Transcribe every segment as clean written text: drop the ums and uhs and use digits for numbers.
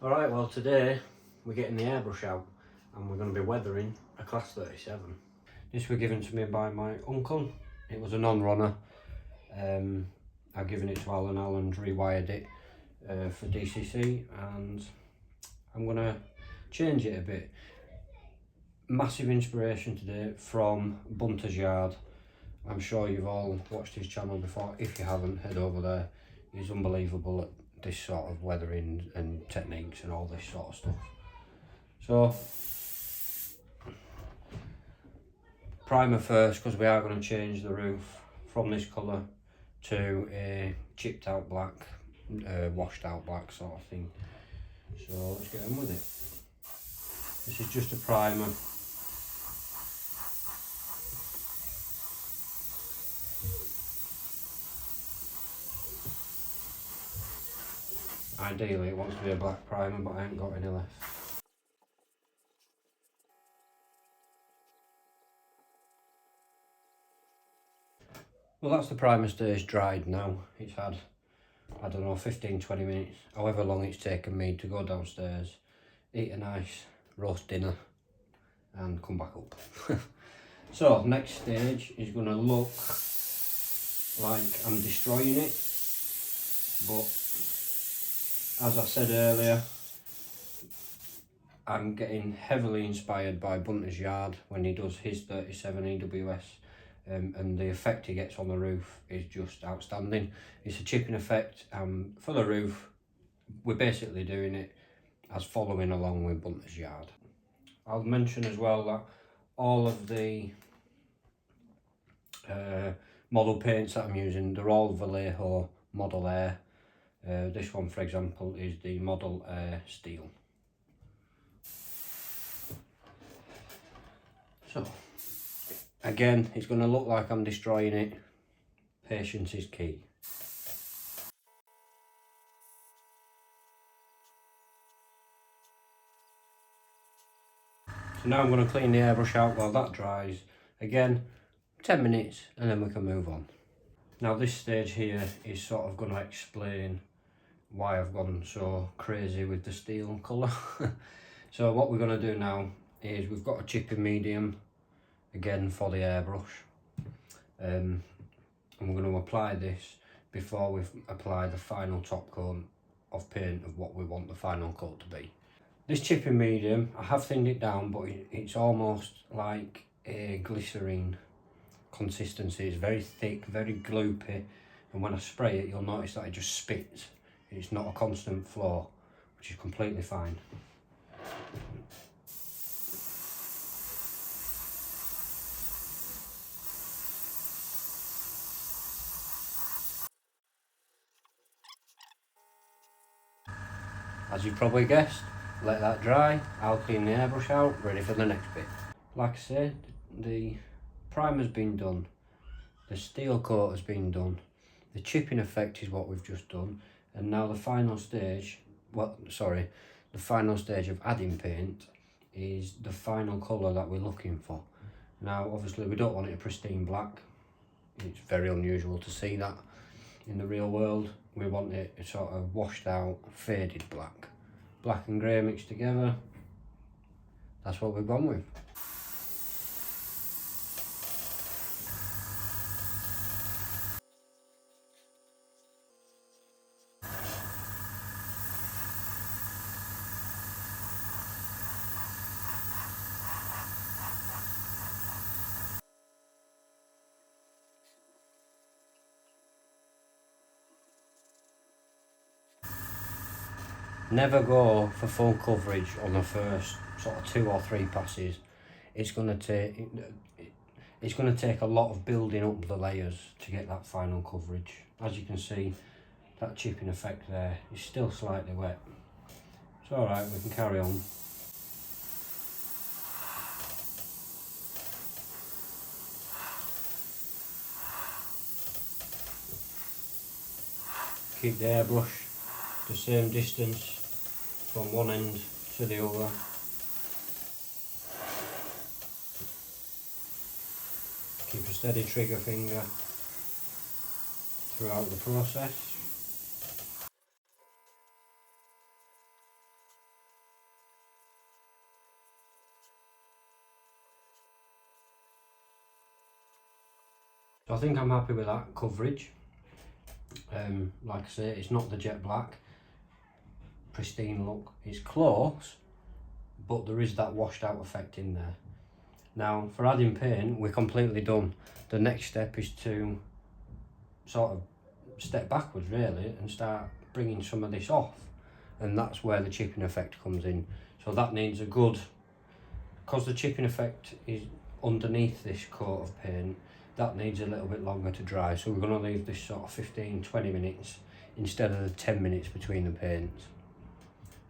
Alright, well today we're getting the airbrush out and we're going to be weathering a class 37. This was given to me by my uncle. It was a non-runner. I've given it to Alan. Alan's rewired it for DCC and I'm going to change it a bit. Massive inspiration today from Bunters Yard. I'm sure you've all watched his channel before. If you haven't, head over there. He's unbelievable at this sort of weathering and techniques and all this sort of stuff. So, primer first, because we are going to change the roof from this colour to a chipped out black, washed out black sort of thing. So let's get on with it. This is just a primer. Ideally it wants to be a black primer, but I ain't got any left. Well, that's the primer stage dried now. It's had, I don't know, 15-20 minutes, however long it's taken me to go downstairs, eat a nice roast dinner and come back up. So next stage is going to look like I'm destroying it, but as I said earlier, I'm getting heavily inspired by Bunters Yard when he does his 37 EWS, and the effect he gets on the roof is just outstanding. It's a chipping effect for the roof. We're basically doing it as following along with Bunters Yard. I'll mention as well that all of the model paints that I'm using, they're all Vallejo Model Air. This one, for example, is the Model Air Steel. So, again, it's going to look like I'm destroying it. Patience is key. So now I'm going to clean the airbrush out while that dries. Again, 10 minutes and then we can move on. Now this stage here is sort of going to explain why I've gone so crazy with the steel colour. So what we're going to do now is we've got a chipping medium again for the airbrush, and we're going to apply this before we apply the final top coat of paint of what we want the final coat to be. This chipping medium, I have thinned it down, but it's almost like a glycerine consistency. It's very thick, very gloopy, and when I spray it you'll notice that it just spits. It's not a constant flow, which is completely fine. As you've probably guessed, let that dry. I'll clean the airbrush out, ready for the next bit. Like I said, the primer's been done, the steel coat has been done, the chipping effect is what we've just done, and now the final stage, the final stage of adding paint is the final colour that we're looking for. Now obviously we don't want it a pristine black. It's very unusual to see that in the real world. We want it a sort of washed out, faded black. Black and grey mixed together. That's what we've gone with. Never go for full coverage on the first sort of 2 or 3 passes. It's going to take a lot of building up the layers to get that final coverage. As you can see, that chipping effect there is still slightly wet. It's alright, we can carry on. Keep the airbrush the same distance from one end to the other. Keep a steady trigger finger throughout the process. So I think I'm happy with that coverage. Like I say, it's not the jet black pristine look. It's close, but there is that washed out effect in there. Now for adding paint, we're completely done. The next step is to sort of step backwards really and start bringing some of this off, and that's where the chipping effect comes in. So that needs a good, because the chipping effect is underneath this coat of paint, that needs a little bit longer to dry, so we're going to leave this sort of 15-20 minutes instead of the 10 minutes between the paints.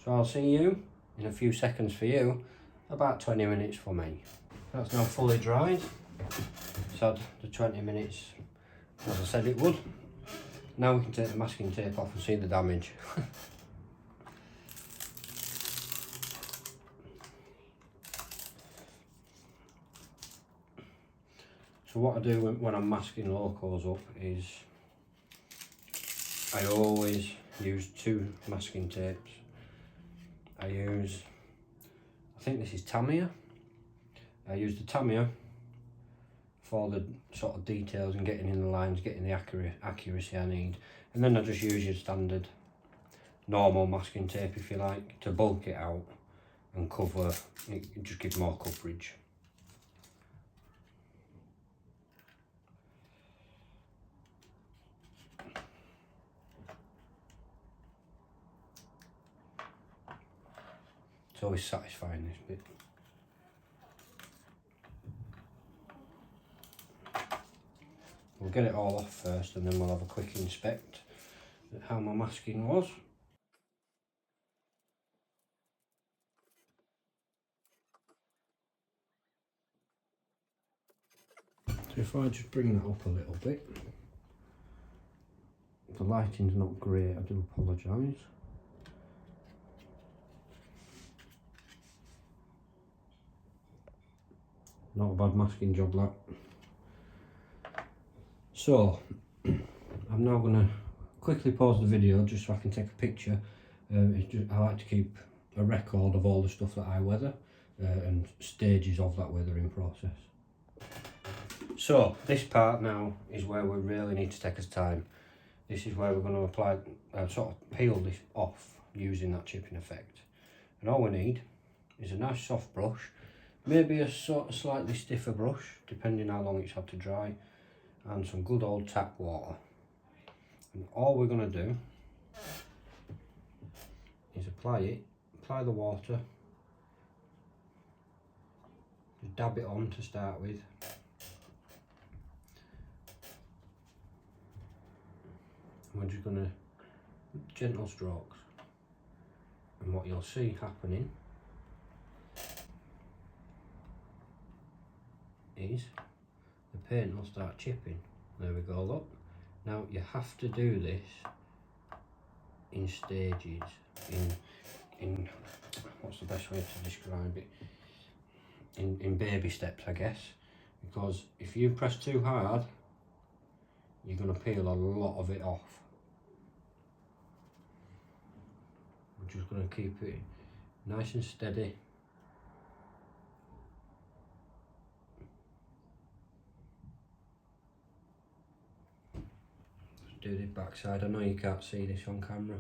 So I'll see you in a few seconds for you, about 20 minutes for me. That's now fully dried. So the 20 minutes as I said it would. Now we can take the masking tape off and see the damage. So what I do when I'm masking locos up is I always use 2 masking tapes. I think this is Tamiya. I use the Tamiya for the sort of details and getting in the lines, getting the accuracy I need. And then I just use your standard normal masking tape, if you like, to bulk it out and cover, it just gives more coverage. It's always satisfying, this bit. We'll get it all off first and then we'll have a quick inspect at how my masking was. So if I just bring that up a little bit, the lighting's not great, I do apologise. Not a bad masking job, that. So I'm now going to quickly pause the video just so I can take a picture. I like to keep a record of all the stuff that I weather and stages of that weathering process. So this part now is where we really need to take us time. This is where we're going to apply, sort of peel this off using that chipping effect. And all we need is a nice soft brush, maybe a sort of slightly stiffer brush depending how long it's had to dry, and some good old tap water. And all we're going to do is apply the water, just dab it on to start with. And we're just going to gentle strokes, and what you'll see happening is the paint will start chipping. There we go, look. Now you have to do this in stages, in what's the best way to describe it, in baby steps, I guess, because if you press too hard you're going to peel a lot of it off. I'm just going to keep it nice and steady. Do the back side. I know you can't see this on camera.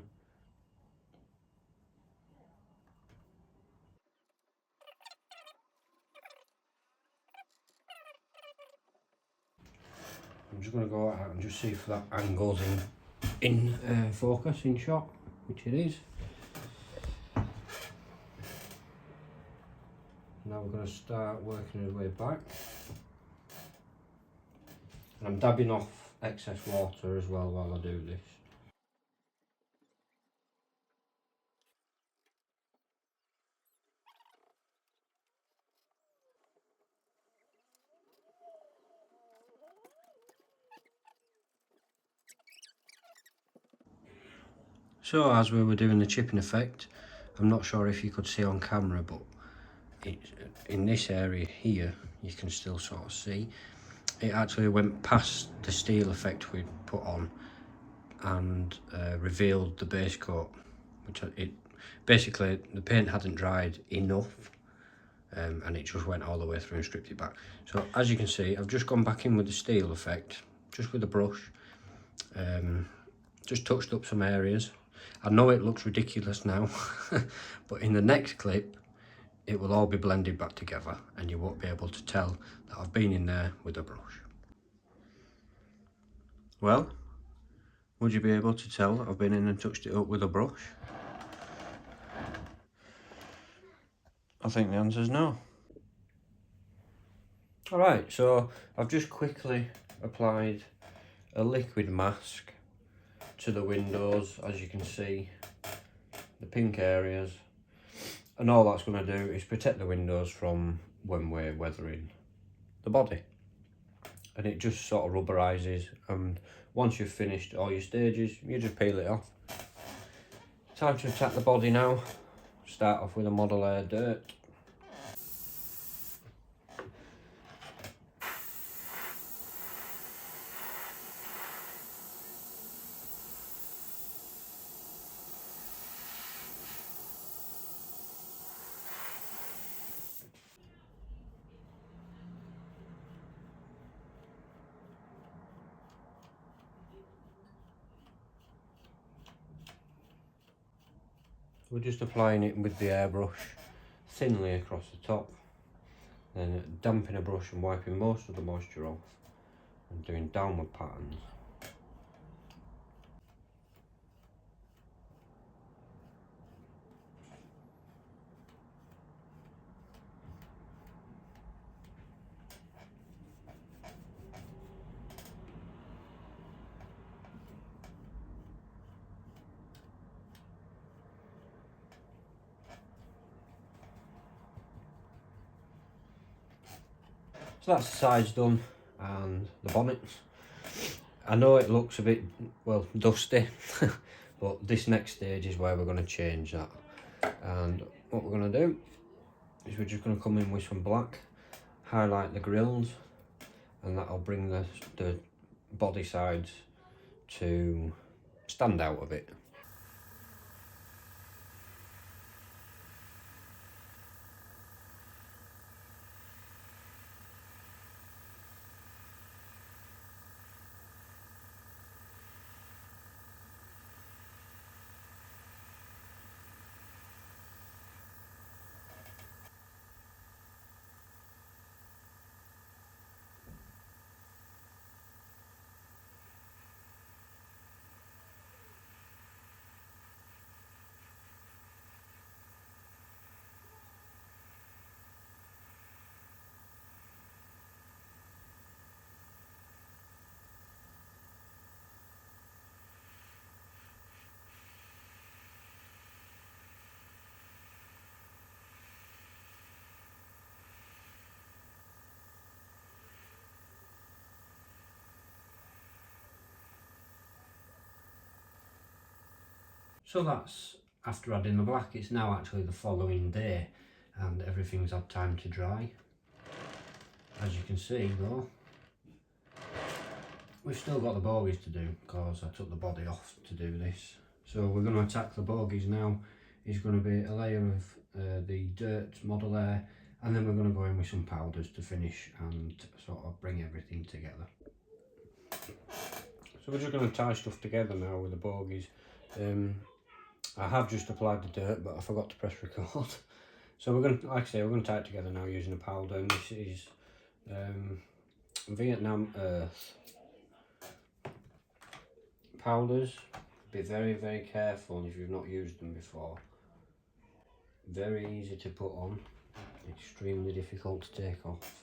I'm just going to go out and just see if that angle's in focus, in shot, which it is. Now we're going to start working our way back. And I'm dabbing off excess water as well while I do this. So as we were doing the chipping effect, I'm not sure if you could see on camera, but in this area here you can still sort of see it actually went past the steel effect we put on and revealed the base coat, which basically the paint hadn't dried enough and it just went all the way through and stripped it back. So as you can see, I've just gone back in with the steel effect, just with a brush, just touched up some areas. I know it looks ridiculous now, but in the next clip, it will all be blended back together and you won't be able to tell that I've been in there with a brush. Well, would you be able to tell that I've been in and touched it up with a brush? I think the answer is no. Alright, so I've just quickly applied a liquid mask to the windows, as you can see, the pink areas, and all that's going to do is protect the windows from when we're weathering the body, and it just sort of rubberises, and once you've finished all your stages you just peel it off. Time to attack the body now. Start off with a Model Air dirt. We're just applying it with the airbrush thinly across the top, then damping a brush and wiping most of the moisture off and doing downward patterns. So that's the sides done and the bonnets. I know it looks a bit, well, dusty, but this next stage is where we're going to change that. And what we're going to do is we're just going to come in with some black, highlight the grills, and that'll bring the body sides to stand out a bit. So that's after adding the black. It's now actually the following day and everything's had time to dry. As you can see though, we've still got the bogies to do because I took the body off to do this. So we're going to attack the bogies now. It's going to be a layer of the dirt Model Air, and then we're going to go in with some powders to finish and sort of bring everything together. So we're just going to tie stuff together now with the bogies. I have just applied the dirt, but I forgot to press record. So we're going to, like I say, we're going to tie it together now using a powder, and this is Vietnam Earth powders. Be very, very careful if you've not used them before. Very easy to put on, extremely difficult to take off.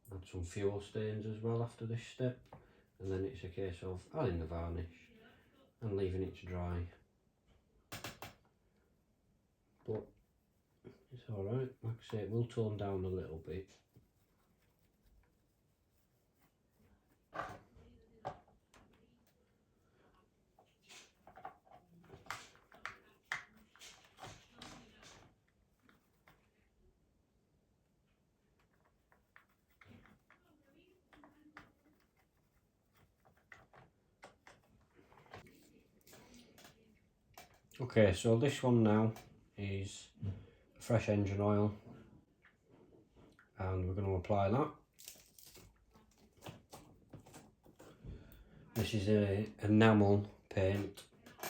Add some fuel stains as well after this step, and then it's a case of adding the varnish and leaving it to dry. But it's alright, like I say, it will tone down a little bit. Okay, so this one now is fresh engine oil, and we're going to apply that. This is a enamel paint,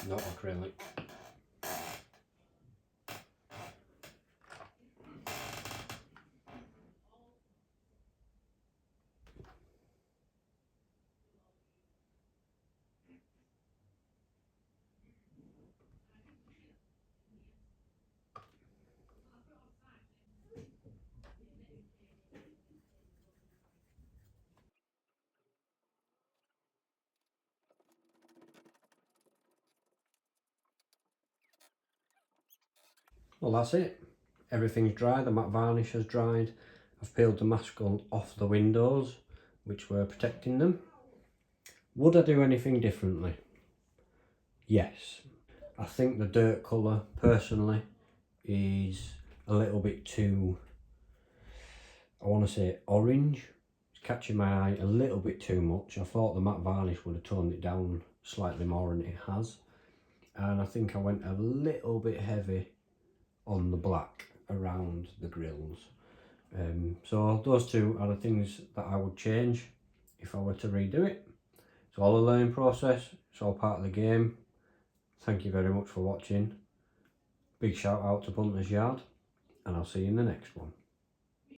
not acrylic. Well, that's it. Everything's dry, the matte varnish has dried. I've peeled the mask off the windows, which were protecting them. Would I do anything differently? Yes. I think the dirt colour, personally, is a little bit too, I want to say orange. It's catching my eye a little bit too much. I thought the matte varnish would have toned it down slightly more than it has. And I think I went a little bit heavy on the black around the grills. So those two are the things that I would change if I were to redo it. It's all a learning process, it's all part of the game. Thank you very much for watching. Big shout out to Bunters Yard, and I'll see you in the next one.